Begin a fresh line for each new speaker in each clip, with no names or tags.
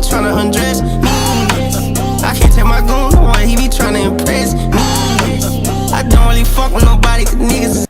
tryna undress me. I can't take my goon no one, he be tryna impress me. I don't really fuck with nobody, cause niggas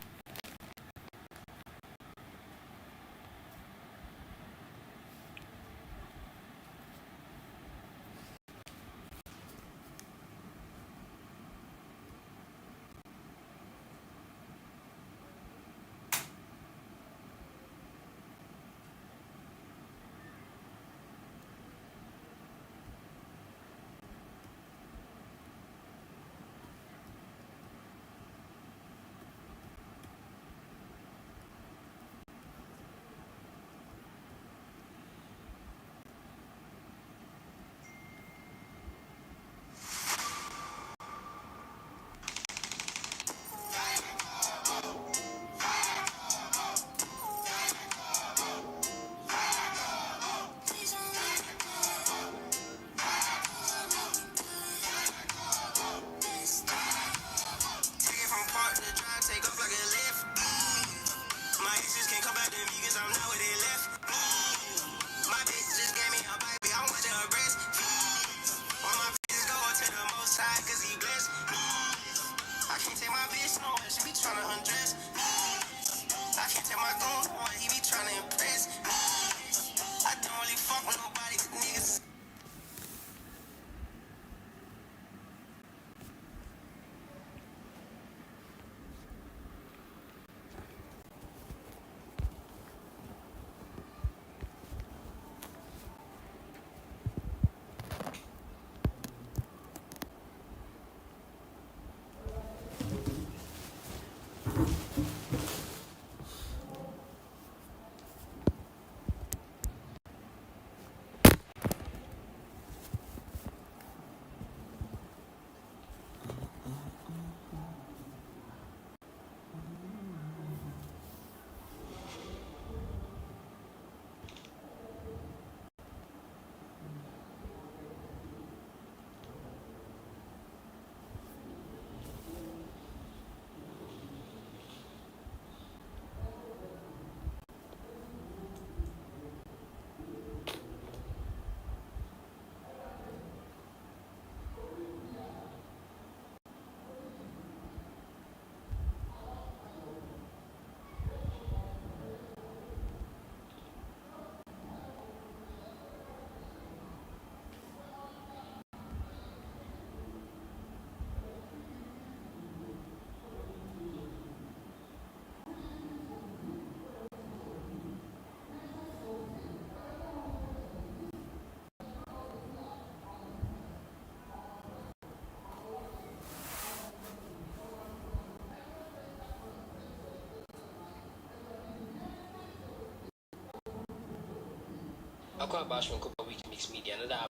Ako ang bash ko pa Wikileaks Media na dapat.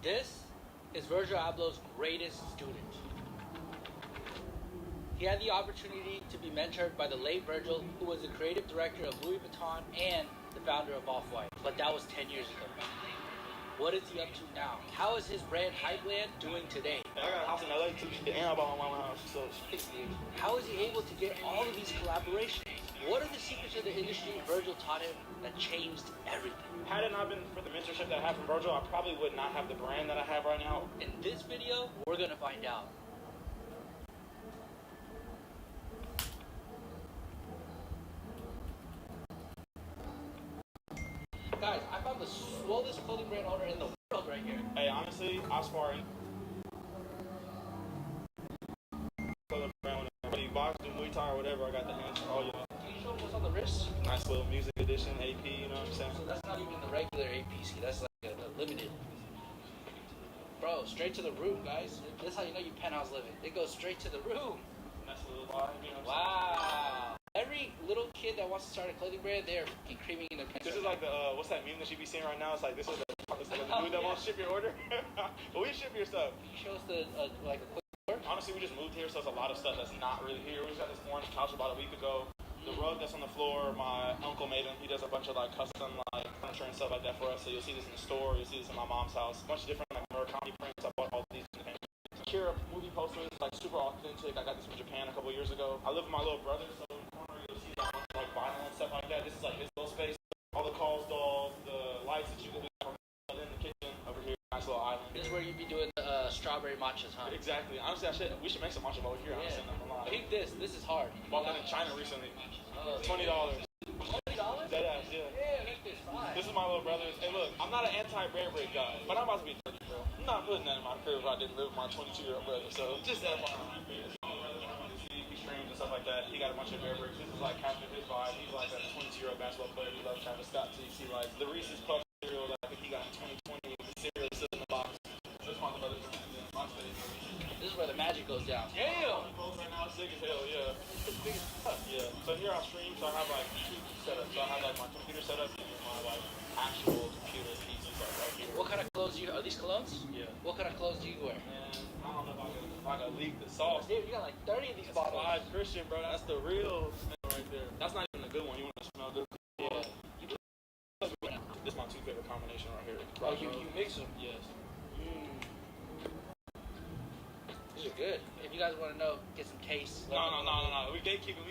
This is Virgil Abloh's greatest student. He had the opportunity to be mentored by the late Virgil, who was the creative director of Louis Vuitton and the founder of Off-White. But that was 10 years ago. What is he up to now? How is his brand Hypeland doing today?
I got a house in LA too, and I bought my mama house, so
how is he able to get all of these collaborations? What are the secrets of the industry Virgil taught him that changed everything?
Had it not been for the mentorship that I have from Virgil, I probably would not have the brand that I have right now.
In this video, we're gonna find out. Guys, I found the swollest clothing brand owner in the world right here.
Hey, honestly, Oscar clothing brand, whether you box, do Muay Thai or whatever, I got the hands for all y'all.
Can you show me what's on the wrist?
Nice little music edition, AP, you know what I'm saying?
So that's not even the regular APC, that's like a limited. Bro, straight to the room, guys. That's how you know you penthouse living. It goes straight to the room.
Nice little vibe, you know what I'm
Wow. Every little kid that wants to start a clothing brand, they're fucking creaming in their pants.
This is like the, what's that meme that you be seeing right now? It's like, this is the dude that won't ship your order. But we ship your stuff.
Can you show us the, like a quick order?
Honestly, we just moved here, sells a lot of stuff that's not really here. We just got this orange couch about a week ago. The rug that's on the floor, my uncle made him. He does a bunch of like custom like furniture and stuff like that for us. So you'll see this in the store. You'll see this in my mom's house. A bunch of different like Murakami prints. I bought all these in the Kira movie posters, like super authentic. I got this from Japan a couple years ago. I live with my little brother, so in the corner you'll see like vinyl and stuff like that. This is like his little space. All the calls dolls, the lights that you can do from in the kitchen over here. Nice little island.
This is where you'd be doing the strawberry matchas, huh?
Exactly. Honestly, we should make some matcha over here.
Yeah.
Honestly,
Peep this. This is hard.
bought that in China recently. $20.
$20?
Dead ass, yeah.
Yeah, make this fine.
This is my little brother's. Hey, look, I'm not an anti-bear break guy, but I'm about to be 30, bro. I'm not putting that in my crib if I didn't live with my 22-year-old brother. So just that he streams and stuff like that. He got a bunch of bear breaks. This is like half of his vibe. He's like a 22-year-old basketball player. He loves Travis Scott. So you see like the Reese's Puff cereal that I think he got in 2020. The cereal is still in the box. This is my brother's.
This is where the magic goes down.
Damn! Right now, sick as hell, yeah. Yeah. So here I stream, so I have like two setups. So I have like my computer setup and my like actual computer pieces like right here.
What kind of clothes do you? Are these colognes?
Yeah.
What kind of clothes do you wear?
And I don't know if I can leak the sauce.
Dude, you got like 30 of these bottles.
Five Christian, bro. That's the real smell right there. That's not even a good one. You want to smell good?
Yeah.
This is my two favorite combination right here.
Oh, you mix them?
Yes.
These are good. If you guys want to know, get some taste.
No. We gatekeeping.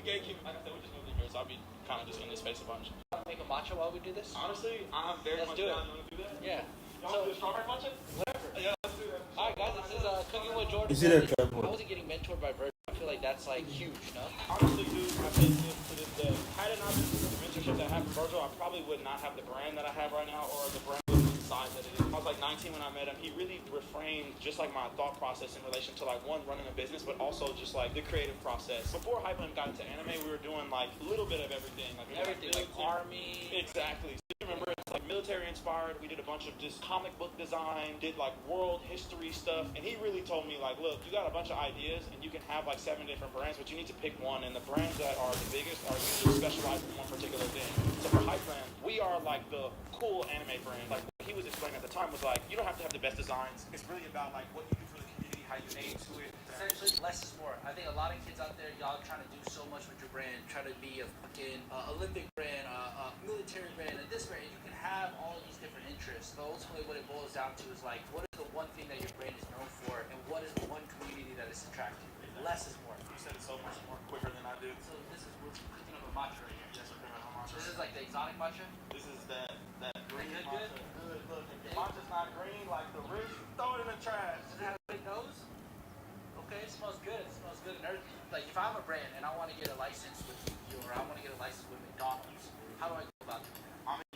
Like I said, we just moved in here, so I'll be kind of just in this space a bunch.
Make a matcha while we do this?
Honestly, I'm very much down to do that.
Yeah.
Y'all do strawberry matcha?
Whatever.
Yeah, let's do that.
Alright guys, this is Cooking with Jordan.
You see that
I
tripod?
wasn't getting mentored by Virgil. I feel like that's like huge, no?
Honestly, dude, I take this to this day. Had it not been for the mentorship that I have from Virgil, I probably would not have the brand that I have right now, or the brand with the size that it is. I was like 19 when I met him. He really reframed just like my thought process in relation to like one, running a business, but also just like the creative process. Before Hypeland got into anime, we were doing like a little bit of everything. Like
Everything, like army.
Exactly. So you remember, it's like military inspired. We did a bunch of just comic book design, did like world history stuff, and he really told me like, look, you got a bunch of ideas and you can have like 7 different brands, but you need to pick one, and the brands that are the biggest are usually specialized in one particular thing. So for Hypeland, we are like the cool anime brand. Like what he was explaining at the time was like, you don't have to have the best designs. It's really about like what you do for the community, how you aim to it.
Essentially, less is more. I think a lot of kids out there, y'all trying to do so much with your brand, try to be a fucking Olympic brand, a military brand, and this brand. You can have all these different interests, but ultimately what it boils down to is like, what is the one thing that your brand is known for, and what is the one community that is attractive? Less is more.
You said it so much more quicker than I did.
So this is, we're cooking up a matcha right here.
Yes, we're doing a matcha.
This is like the exotic matcha?
This is that green
Good,
matcha.
good?
Good. Look, if your matcha's not green, like the roof, throw it in the trash.
Does it have a big nose? Okay, it smells good. It smells good. And like if I'm a brand and I want to get a license with you, or I want to get a license with McDonald's, how do I go about that?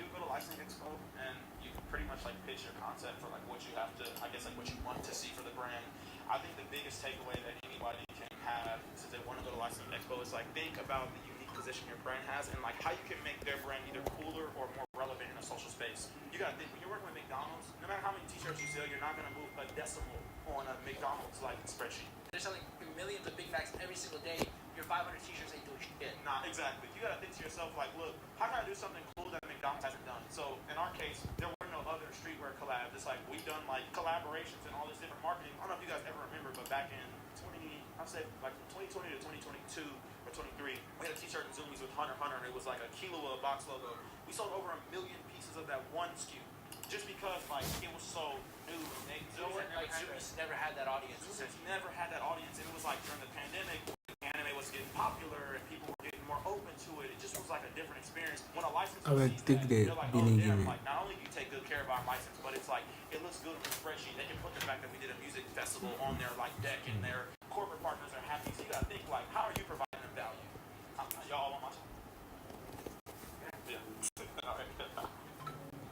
You go to Licensing Expo and you pretty much like pitch your concept for like what you have to, I guess like what you want to see for the brand. I think the biggest takeaway that anybody can have since they want to go to Licensing Expo is like think about the unique position your brand has and like how you can make their brand either cooler or more relevant in a social space. You gotta think when you're working with McDonald's, no matter how many t-shirts you sell, you're not gonna move a decimal on a McDonald's like spreadsheet.
They're selling millions of Big Macs every single day. Your 500 t-shirts ain't doing shit.
Nah, exactly. You gotta think to yourself like, look, how can I do something cool that McDonald's hasn't done? So in our case, there were no other streetwear collabs. It's like we've done like collaborations and all this different marketing. I don't know if you guys ever remember, but back in 2020 to 2022 or 23, we had a t-shirt in Zoomies with Hunter Hunter, and it was like a kilo of box logo. We sold over 1 million pieces of that one SKU. Just because like it was so new and they
Like Zoomies never had that audience.
Zoomies never had that audience. It was like during the pandemic, anime was getting popular and people were getting more open to it. It just was like a different experience. When a licensor sees that, they're like, oh damn, like not only do you take good care of our license, but it's like it looks good on the spreadsheet. They can put the fact that we did a music festival on their like deck and their corporate partners are happy. So you gotta think like, how are you providing them value? Y'all want my yeah. All right.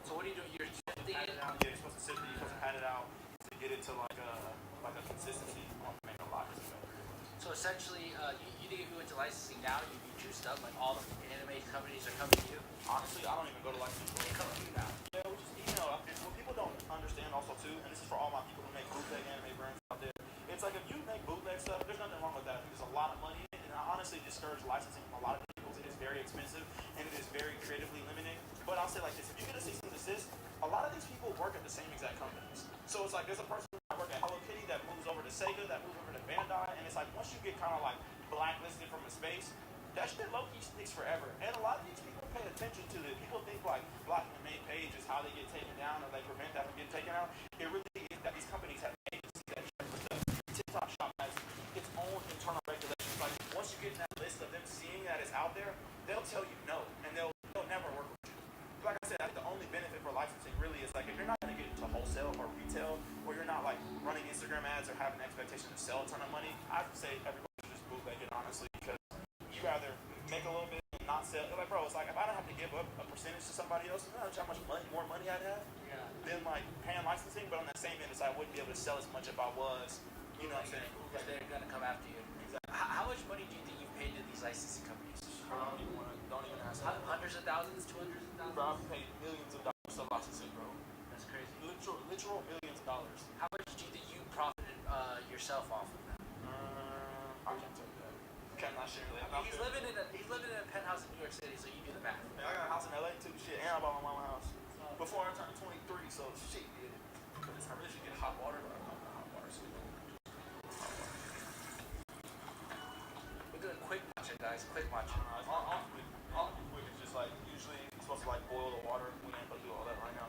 So what do you do? You're sifting it?
Yeah, you're supposed to sift it. You're supposed to pat it out to get it to like a consistency. Make a lot better.
So essentially, you think if you went to licensing now, you'd be juiced up, like all the anime companies are coming to you?
Honestly, I don't even go to licensing.
They come to you now.
Yeah, we just email. And what people don't understand also too, and this is for all my people who make bootleg anime brands out there, it's like if you make bootleg stuff, there's nothing wrong with that. There's a lot of money in it, and I honestly discourage licensing from a lot of people. It is very expensive, and it is very creatively limiting. But I'll say like this, if you get a cease and desist, a lot of these people work at the same exact companies. So it's like there's a person that work at Hello Kitty that moves over to Sega, that moves over to Bandai, and it's it's like once you get kind of like blacklisted from a space, that shit low-key sticks forever. And a lot of these people pay attention to it. People think like blocking the main page is how they get taken down or they prevent that from getting taken out. It really is that these companies have agencies that check for stuff. TikTok Shop has its own internal regulations. Like once you get in that list of them seeing that it's out there, they'll tell you no, and they'll never work with you. Like I said, that's the only benefit for licensing really is like if you're not going to get into wholesale or retail, or you're not like running Instagram ads or have an expectation to sell a ton of money, I'd say everybody should just bootleg it honestly, because you rather make a little bit and not sell. Like, bro, it's like if I don't have to give up a percentage to somebody else, you know how much more money I'd have than like paying licensing. But on that same end, it's I wouldn't be able to sell as much if I was. You know what I'm saying?
Because they're gonna come after you.
Exactly.
How much money do you think you've paid to these licensing companies?
Don't even ask.
Hundreds of thousands, 200,000.
Bro, I've paid millions of dollars to licensing, bro.
That's crazy.
Literal millions of dollars.
How much do you think you profited yourself off of that?
I can't tell you that. Cannot share that.
I mean, he's living in a penthouse in New York City, so you do the math.
Man, I got a house in LA too, shit, and I bought my mama house before I turned 23, so shit, yeah. Cause I really should get hot water, but I'm not hot water, so
We're doing quick matcha, guys. Quick matcha.
all quick is just like usually you're supposed to like boil the water. We ain't gonna do all that right now.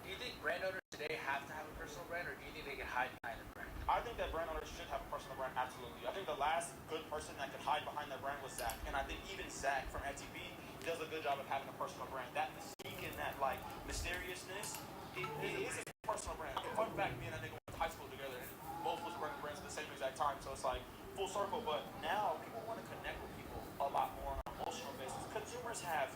Do you think brand owners today have to have a personal brand, or do you think they can hide behind a brand?
I think that brand owners should have a personal brand, absolutely. I think the last good person that could hide behind their brand was Zach, and I think even Zach from FTB does a good job of having a personal brand. That mystique and that like mysteriousness, it is a personal brand. And fun fact, me and that nigga went to high school together, and both was running brands at the same exact time, so it's like full circle. But now people want to connect with people a lot more on an emotional basis. Consumers have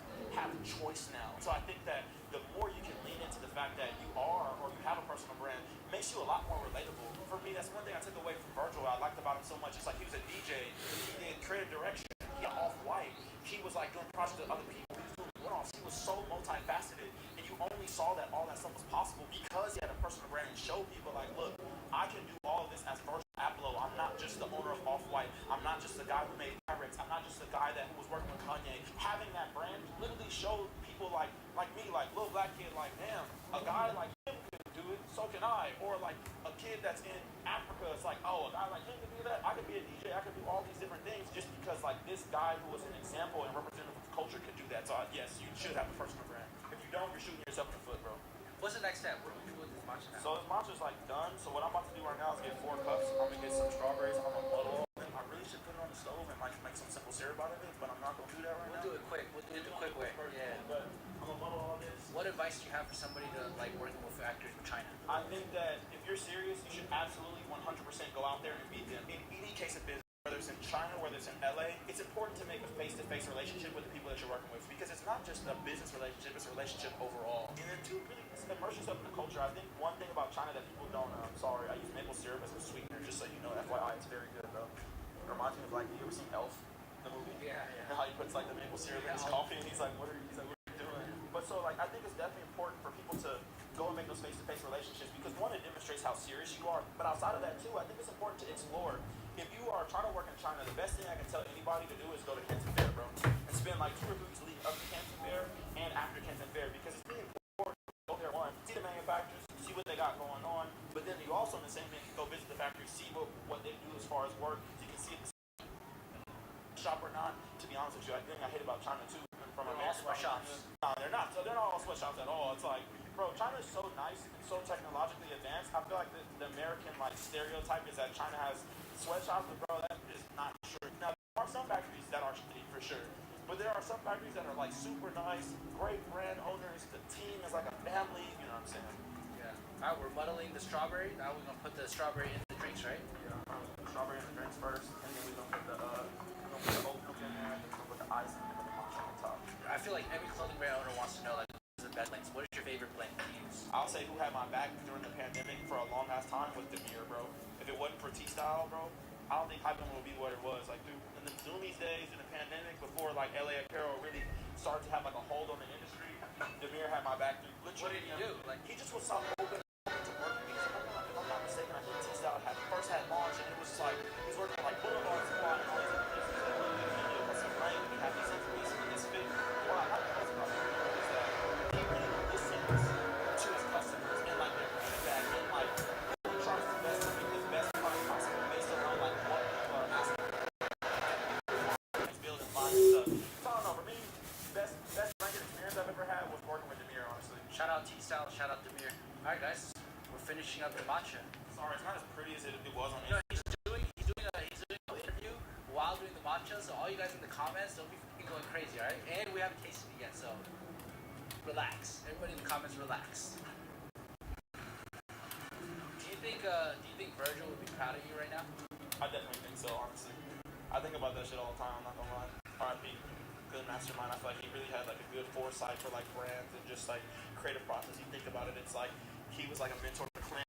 choice now, so I think that the more you can lean into the fact that you are or you have a personal brand, makes you a lot more relatable. For me, that's one thing I took away from Virgil. I liked about him so much. It's like he was a DJ, he did creative direction, he got Off-White, he was like doing projects with other people, he was doing one-offs. He was so multifaceted, and you only saw that all that stuff was possible because he had a personal brand and showed people like, look, I can do all of this as Virgil Abloh. I'm not just the owner of Off-White. I'm not just the guy who made Pirates. I'm not just the guy who was working with Kanye. Having that brand literally showed people like me, like little black kid, like damn, a guy like him could do it, so can I. Or like a kid that's in Africa, it's like, oh, a guy like him could do that. I could be a DJ. I could do all these different things just because like this guy who was an example and representative of culture could do that. So yes, you should have a personal brand. If you don't, you're shooting yourself in the foot, bro.
What's the next step? What do we do with this matcha now?
So this matcha's like done. So what I'm about to do right now is get 4 cups. I'm gonna get some strawberries. I'm gonna muddle all of them. I really should put it on the stove and like make some simple syrup out of it, but I'm not gonna do that right now.
We'll do it quick. We'll do it the quick way. Yeah.
But I'm gonna muddle all this.
What advice do you have for somebody to like working with factories in China?
I think that if you're serious, you should absolutely 100% go out there and beat them. In any case of business, whether it's in China, whether it's in LA, it's important to make a face-to-face relationship with the people that you're working with because it's not just a business relationship, it's a relationship overall. And then two, really immerse yourself in the culture. I think one thing about China that people don't, sorry, I use maple syrup as a sweetener, just so you know, FYI, it's very good though. It reminds me of like, you ever seen Elf, the movie?
Yeah.
How he puts like the maple syrup in his coffee and he's like, what are you doing? But so like, I think it's definitely important for people to go and make those face-to-face relationships because one, it demonstrates how serious you are. But outside of that too, I think it's important to explore. If you are trying to work in China, the best thing I can tell anybody to do is go to Canton Fair, bro, and spend like 2 or 3 weeks leading up to Canton Fair and after Canton Fair because it's really important to go there, one, see the manufacturers, see what they got going on, but then you also in the same thing can go visit the factory, see what they do as far as work, so you can see if it's shop or not. To be honest with you, I think I hate about China too. From
They're all sweatshops.
No, they're not. So they're not all sweatshops at all. It's like, bro, China is so nice and so technologically advanced. I feel like the American like stereotype is that China has sweatshops, but bro, that is not true. Now there are some factories that are shitty for sure, but there are some factories that are like super nice, great brand owners. The team is like a family. You know what I'm saying?
Yeah. All right, we're muddling the strawberry. Now we're gonna put the strawberry in the drinks, right?
Yeah. Strawberry in the drinks first, and then we're gonna put the oat milk in there, and then we're gonna put the ice and then put the matcha on top.
I feel like every clothing brand owner wants to know like what is the best blends. What is your favorite blend to use?
I'll say who had my back during the pandemic for a long ass time was Demir, bro. If it wasn't for T-Style, bro, I don't think Hypen would be what it was. Like through in the Zoomies days in the pandemic, before like LA Apparel really started to have like a hold on the industry, Demir had my back through.
What did he do? Like
he just was so open to work with me. If I'm not mistaken, I think T-Style first had launched and it was just like he was working like Boulevard Squad and all these other places. Like some rank, we have these interviews and this fit. What I like most about him is that he really listens to his customers and like their feedback and like really tries his best to make his best product possible based on like what people are
up in matcha.
Sorry, it's not as pretty as it was on
You know,
Instagram.
he's doing an interview while doing the matcha. So all you guys in the comments, don't be fucking going crazy, all right? And we haven't tasted it yet, so relax. Everybody in the comments, relax. Do you think Virgil would be proud of you right now?
I definitely think so, honestly. I think about that shit all the time, I'm not gonna lie. R.I.P. Good mastermind. I feel like he really had like a good foresight for like brands and just like creative process. You think about it, it's like he was like a mentor to Clint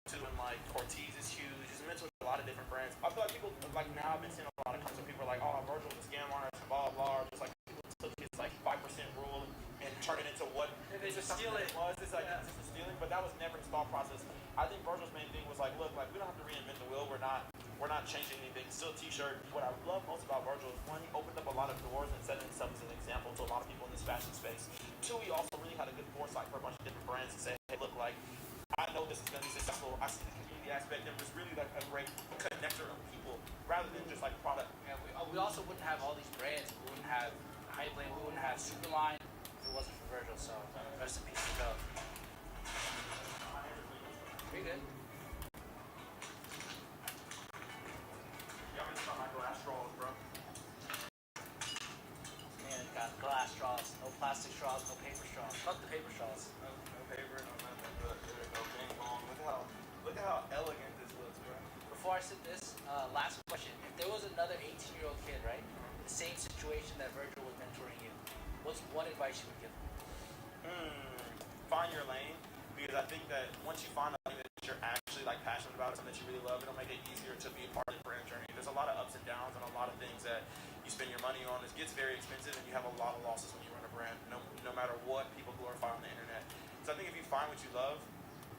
too, and like Cortez is huge. He's a mentor to a lot of different brands. I feel like people like now I've been seeing a lot of comments where people are like, oh, Virgil was a scam artist and blah blah blah. Just like people took his like 5% rule and turned it into what it's just stealing it was. It's like it's just stealing, but that was never his thought process. I think Virgil's main thing was like, look, like we don't have to reinvent the wheel. We're not changing anything. Still t-shirt. What I love most about Virgil is one, he opened up a lot of doors and set himself as an example to a lot of people in this fashion space. Two, he also really had a good foresight for a bunch of different brands to say, hey, look, like I know this is going to be successful. I see the community aspect and it's really like a great connector of people rather than just like product.
Yeah, we also wouldn't have all these brands. We wouldn't have Hype Lane. We wouldn't have Superline if it wasn't for Virgil. So rest in peace to go. Pretty good. Glass straws, no plastic straws, no paper straws. Fuck the paper straws.
No paper, no nothing. Look, there we go. Bing bong. Look how elegant this looks, bro.
Before I sit this, last question. If there was another 18-year-old kid, right? The same situation that Virgil was mentoring you, what's one advice you would give him?
Find your lane, because I think that once you find something that you're actually like passionate about, something that you really love, it'll make it easier to be a part of the brand journey. There's a lot of ups and downs and a lot of things that you spend your money on. It gets very expensive and you have a lot of losses when you run a brand, no matter what people glorify on the internet. So I think if you find what you love,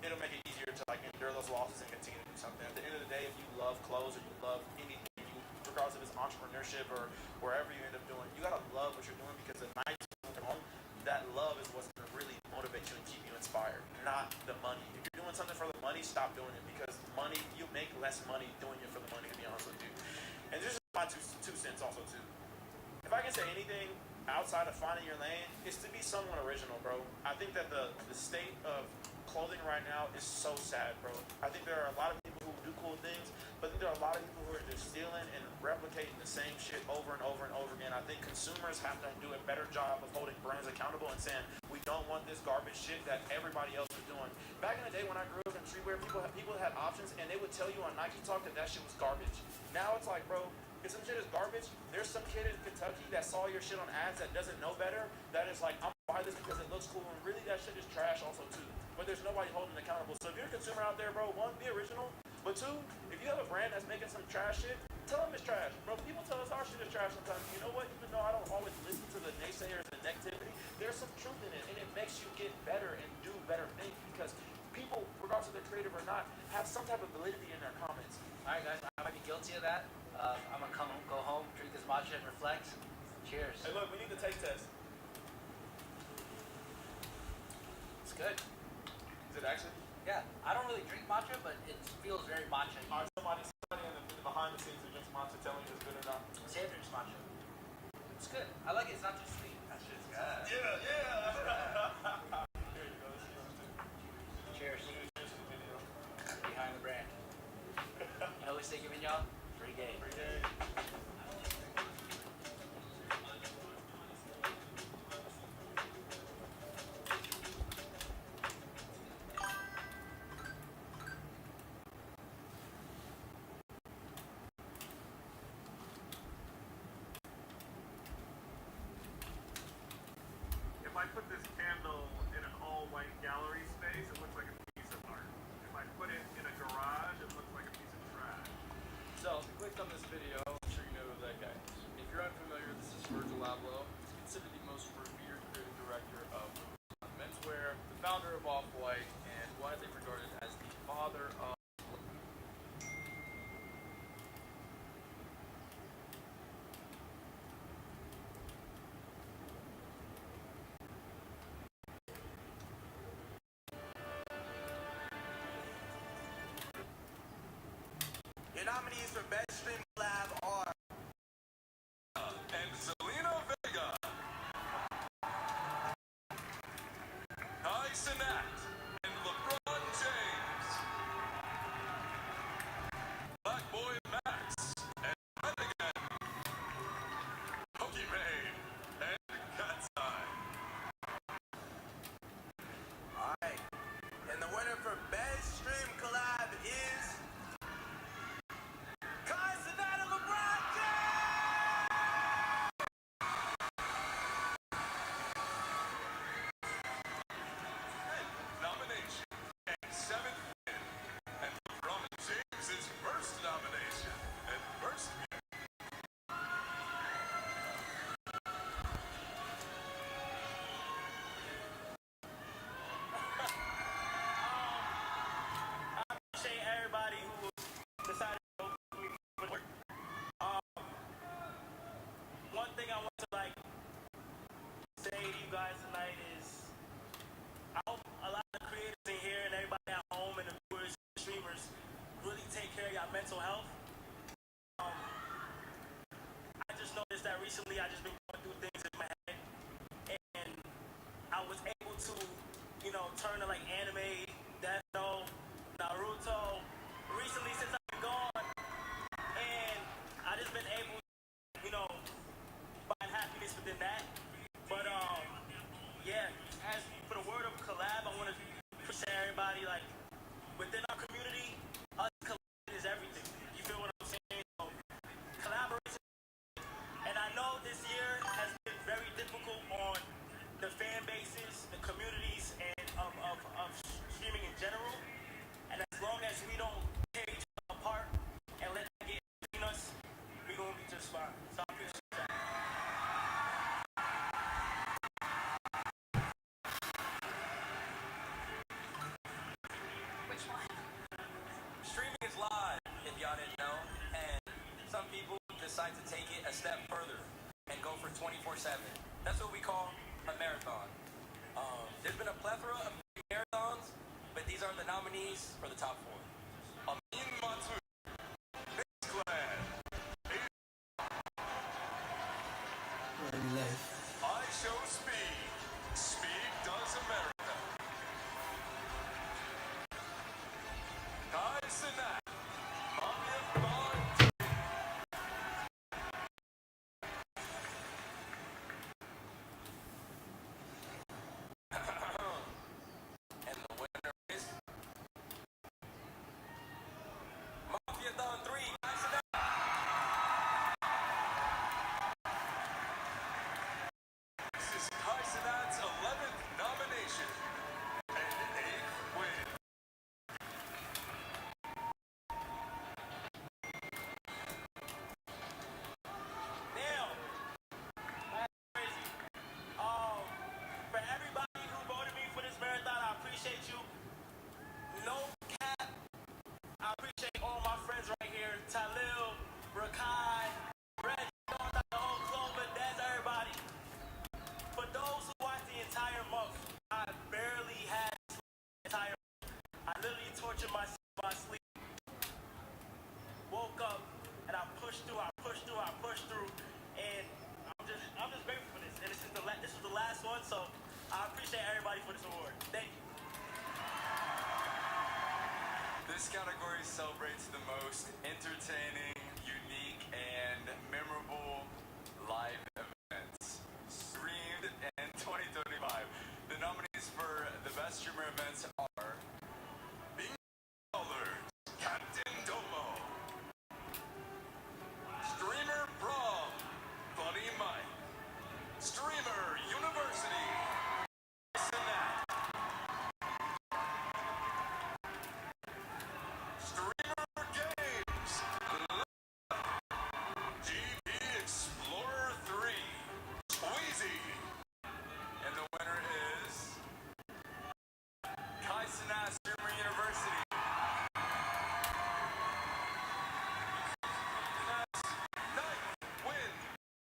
it'll make it easier to like endure those losses and continue to do something. At the end of the day, if you love clothes or you love anything, regardless if it's entrepreneurship or wherever you end up doing, you gotta love what you're doing, because the nights you come home, that love is what's gonna really motivate you and keep you inspired, not the money. If you're doing something for the money, stop doing it, because money, you make less money doing it for the money, to be honest with you. And this is my two cents also too. If I can say anything outside of finding your lane, is to be somewhat original, bro. I think that the state of clothing right now is so sad, bro. I think there are a lot of people who do cool things, but I think there are a lot of people who are just stealing and replicating the same shit over and over and over again. I think consumers have to do a better job of holding brands accountable and saying, we don't want this garbage shit that everybody else is doing. Back in the day when I grew up in streetwear, people had options and they would tell you on Nike Talk that shit was garbage. Now it's like, bro, if some shit is garbage, there's some kid in Kentucky that saw your shit on ads that doesn't know better, that is like, I'm gonna buy this because it looks cool, and really that shit is trash also too. But there's nobody holding it accountable. So if you're a consumer out there, bro, one, be original, but two, if you have a brand that's making some trash shit, tell them it's trash. Bro, people tell us our shit is trash sometimes. You know what? Even though I don't always listen to the naysayers and negativity, there's some truth in it, and it makes you get better and do better things, because people, regardless if they're creative or not, have some type of validity in their comments.
All right, guys, I might be guilty of that. I'm gonna go home, drink this matcha, and reflect. Cheers.
Hey, look, we need the taste test.
It's good.
Is it actually?
Yeah, I don't really drink matcha, but it feels very matcha.
All right, somebody in the behind the scenes who drinks matcha, tell me if it's good or not.
Sam drinks matcha. It's good. I like it. It's not too sweet.
That shit's good. Yeah. Here you go. This is yours too.
Cheers.
Cheers to the video.
Behind the brand. You know what we say giving y'all? Free game.
Free game.
If I put this candle in an all-white gallery space, it looks like a piece of art. If I put it in a garage, it looks like a piece of trash.
So, if you clicked on this video, I'm sure you know who that guy is. If you're unfamiliar, this is Virgil Abloh. He's considered the most revered creative director of menswear, the founder of Off-White, and widely regarded as the father of
Your nominees for Best Stream Lab are
and Selena Vega, Kai Cenat, and LeBron James.
you guys tonight is I hope a lot of creators in here and everybody at home and the viewers and the streamers really take care of your mental health. I just noticed that recently I just been going through things in my head, and I was able to, turn to like anime, Death Note, Naruto, recently since I've been gone, and I just been able to, find happiness within that. But yeah, as for the word of collab, I want to share everybody like within our community, us collab is everything. You feel what I'm saying? So collaboration. And I know this year has been very difficult on the fan bases, the communities, and of streaming in general. And as long as we don't tear each other apart and let that get between us, we're going to be just fine. So I appreciate that.
Which one?
Streaming is live, if y'all didn't know, and some people decide to take it a step further and go for 24/7. That's what we call a marathon. There's been a plethora of marathons, but these are the nominees for the top 4.
Amin Matu, Mix Clan, I Show Speed, Speed Does America. Kai Sinat, Mafia Bond.
And the winner is Mafia Thon 3, guys.
This is Kai Sinat's 11th nomination and 8th win.
Damn. That's crazy. For everybody who voted me for this marathon, I appreciate you. No cap. I appreciate all my friends right here. Talil, Rakai, Red, the whole Clover, that's everybody. For those who watched the entire month, I barely had sleep the entire month. I literally tortured myself in my sleep. Woke up and I pushed through, and I'm just grateful for this. And this is the last one, so I appreciate everybody for this award. Thank you.
This category celebrates the most entertaining, unique, and memorable live events streamed in 2025. The nominees for the best streamer events are
Ballers, Captain Domo. Streamer Prom, Funny Mike. Streamer University, Sinat. Streamer Games, GP Explorer 3, Squeezy.
And the winner is Kai Cenat Streamer University.
Sinat's 9th win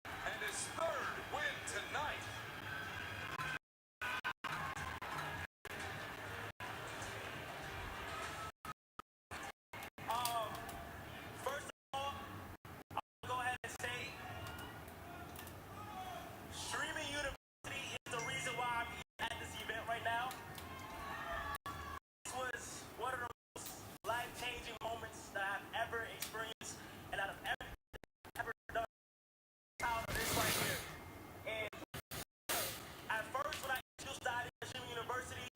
and his 3rd win tonight.
First of all, I'll go ahead and say streaming university is the reason why I'm here at this event right now. This was one of the most life-changing moments that I've ever experienced and that I've ever done out of this right here. And at first, when I just started at streaming university,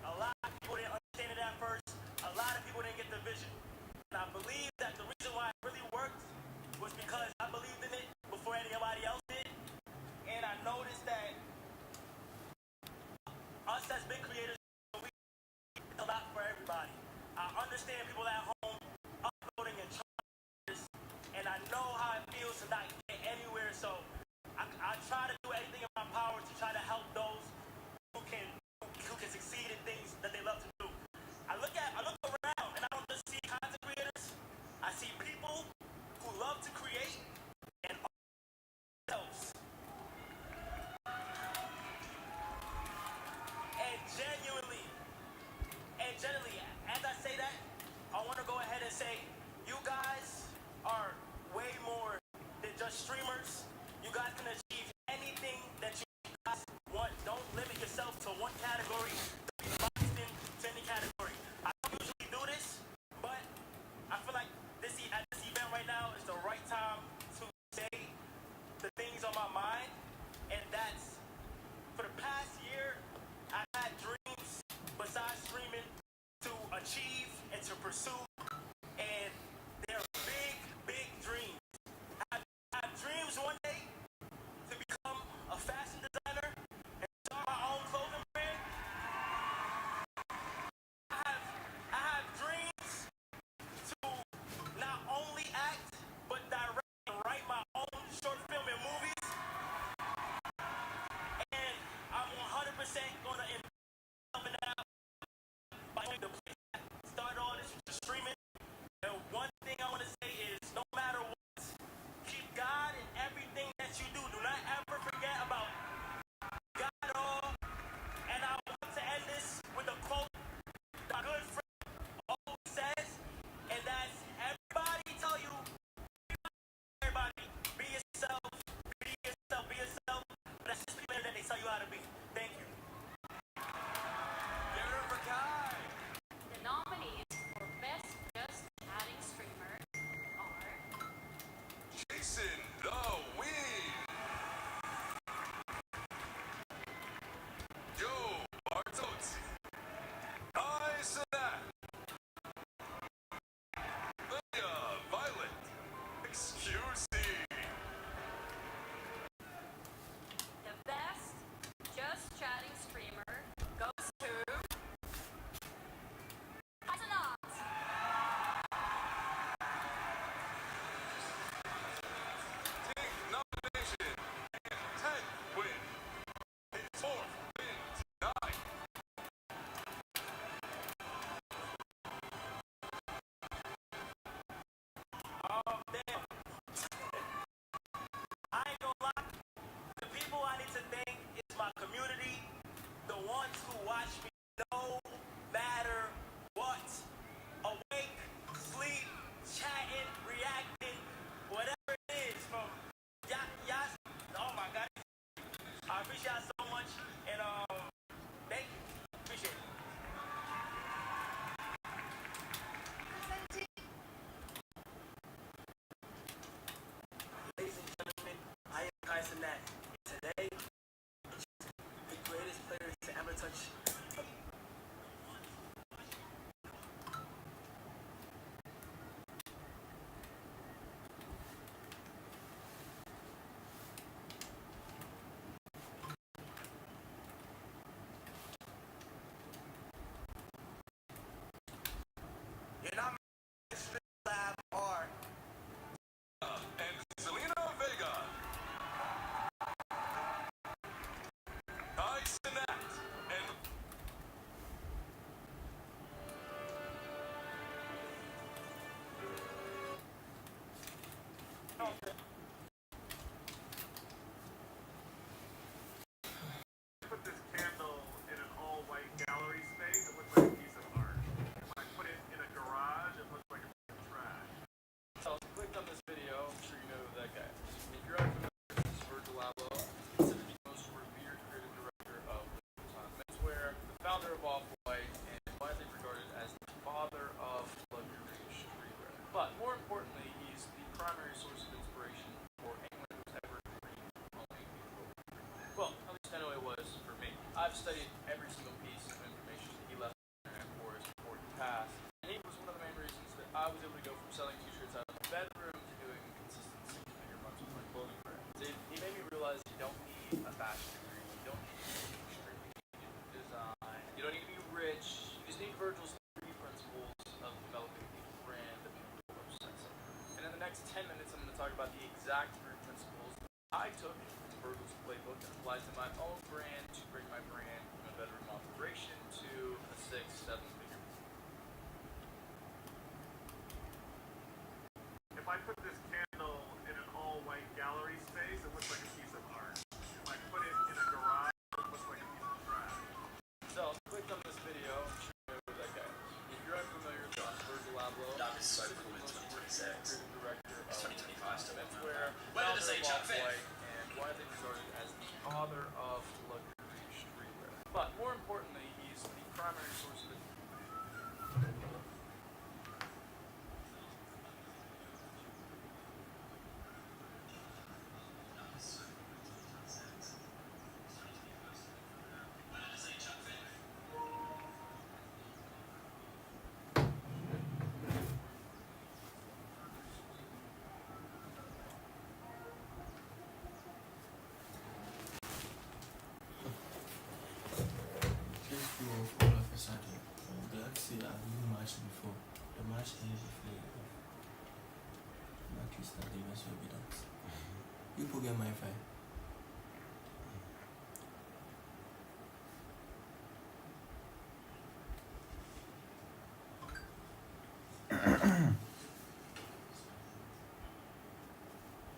a lot of people didn't understand it at first. A lot of people didn't get the vision. And I believe that the reason why it really worked was because I believed in it before anybody else did. And I noticed that us as big creators, we do a lot for everybody. I understand people at home uploading and trying this, and I know how it feels to not get anywhere. So I try to do anything in my power to try to help those who can succeed in things that they love to do. I look around and I don't just see content creators. I see people who love to create and else. say you guys are way more than just streamers. You guys can achieve anything that you guys want. Don't limit yourself to one category. Don't be boxed into any category. I don't usually do this, but I feel like at this event right now is the right time to say the things on my mind, and that's for the past year I had dreams besides streaming to achieve and to pursue, and they're big, big dreams. I have dreams one day to become a fashion designer and start my own clothing brand. I have dreams to not only act but direct and write my own short film and movies. And I'm 100% gonna invest in that by the place that started all this with streaming. And one thing I want to say is, no matter what, keep God in everything that you do. Do not ever forget about God at all. And I want to end this with a quote my good friend always says, and that's everybody tell you, everybody, be yourself, be yourself, be yourself. But that's just people that they tell you how to be. Thank you.
The nominees for Best Just Chatting Streamer are
Jason the Win, Joe Bartozzi, Isaac, Leah Violet, XQC,
the Best Just Chatting Streamer goes to Astronaut.
Team nomination, and 10th win, his 4th win tonight.
Oh, damn. I ain't gonna lie. The people I need to thank is my community, the ones who watch me no matter what. Awake, sleep, chatting, reacting, whatever it is from y'all. Oh my God. I appreciate y'all so much, and thank you. Appreciate it. Ladies and gentlemen, I am Tyson Nat. Today, the greatest players to ever touch a Your nominations for this lab are
And Selena Vega, Tyson Act, and
Put this candle in an all-white gallery space, it looks like a piece of art. If I put it in a garage, it looks like a piece of trash.
So, clicked on this video, I'm sure you know who that guy is. If you're unfamiliar, this is Virgil Abloh, considered the most revered creative director of menswear, the founder of Off-White, and widely regarded as the father of luxury streetwear. But more importantly, he's the primary source of inspiration for anyone who's ever dreamed of owning a clothing brand. Well, at least I know it was for me. I've studied every single piece of information that he left on the internet for us before he passed, and he was one of the main reasons that I was able to go from selling t-shirts out of my bedroom to doing consistent six-figure months with my clothing brand. He made me realize you don't need a fashion degree, you don't need to be extremely genius in design, you don't need to be rich, you just need Virgil's 3 principles of developing a brand that people will obsess over. And in the next 10 minutes, I'm going to talk about the exact 3 principles I took from Virgil's playbook and applied to my own brand to bring my brand from a bedroom operation to a 6-7-figure.
If I put this candle in an all-white gallery space, it looks like a piece of art. If I put it in a garage, it looks like a piece of trash.
So, clicked on this video, I'm sure you know who that guy is. If you're unfamiliar with Virgil Abloh, father of luxury streetwear. But more importantly, he's the primary source of the
Just go off all of a sudden. They actually have new match before. The match ends before not least that they mess will be that. People get my fine.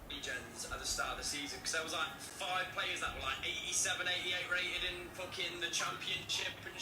Legends at the start of the season because there was like 5 players that were like 87, 88 rated in fucking the championship and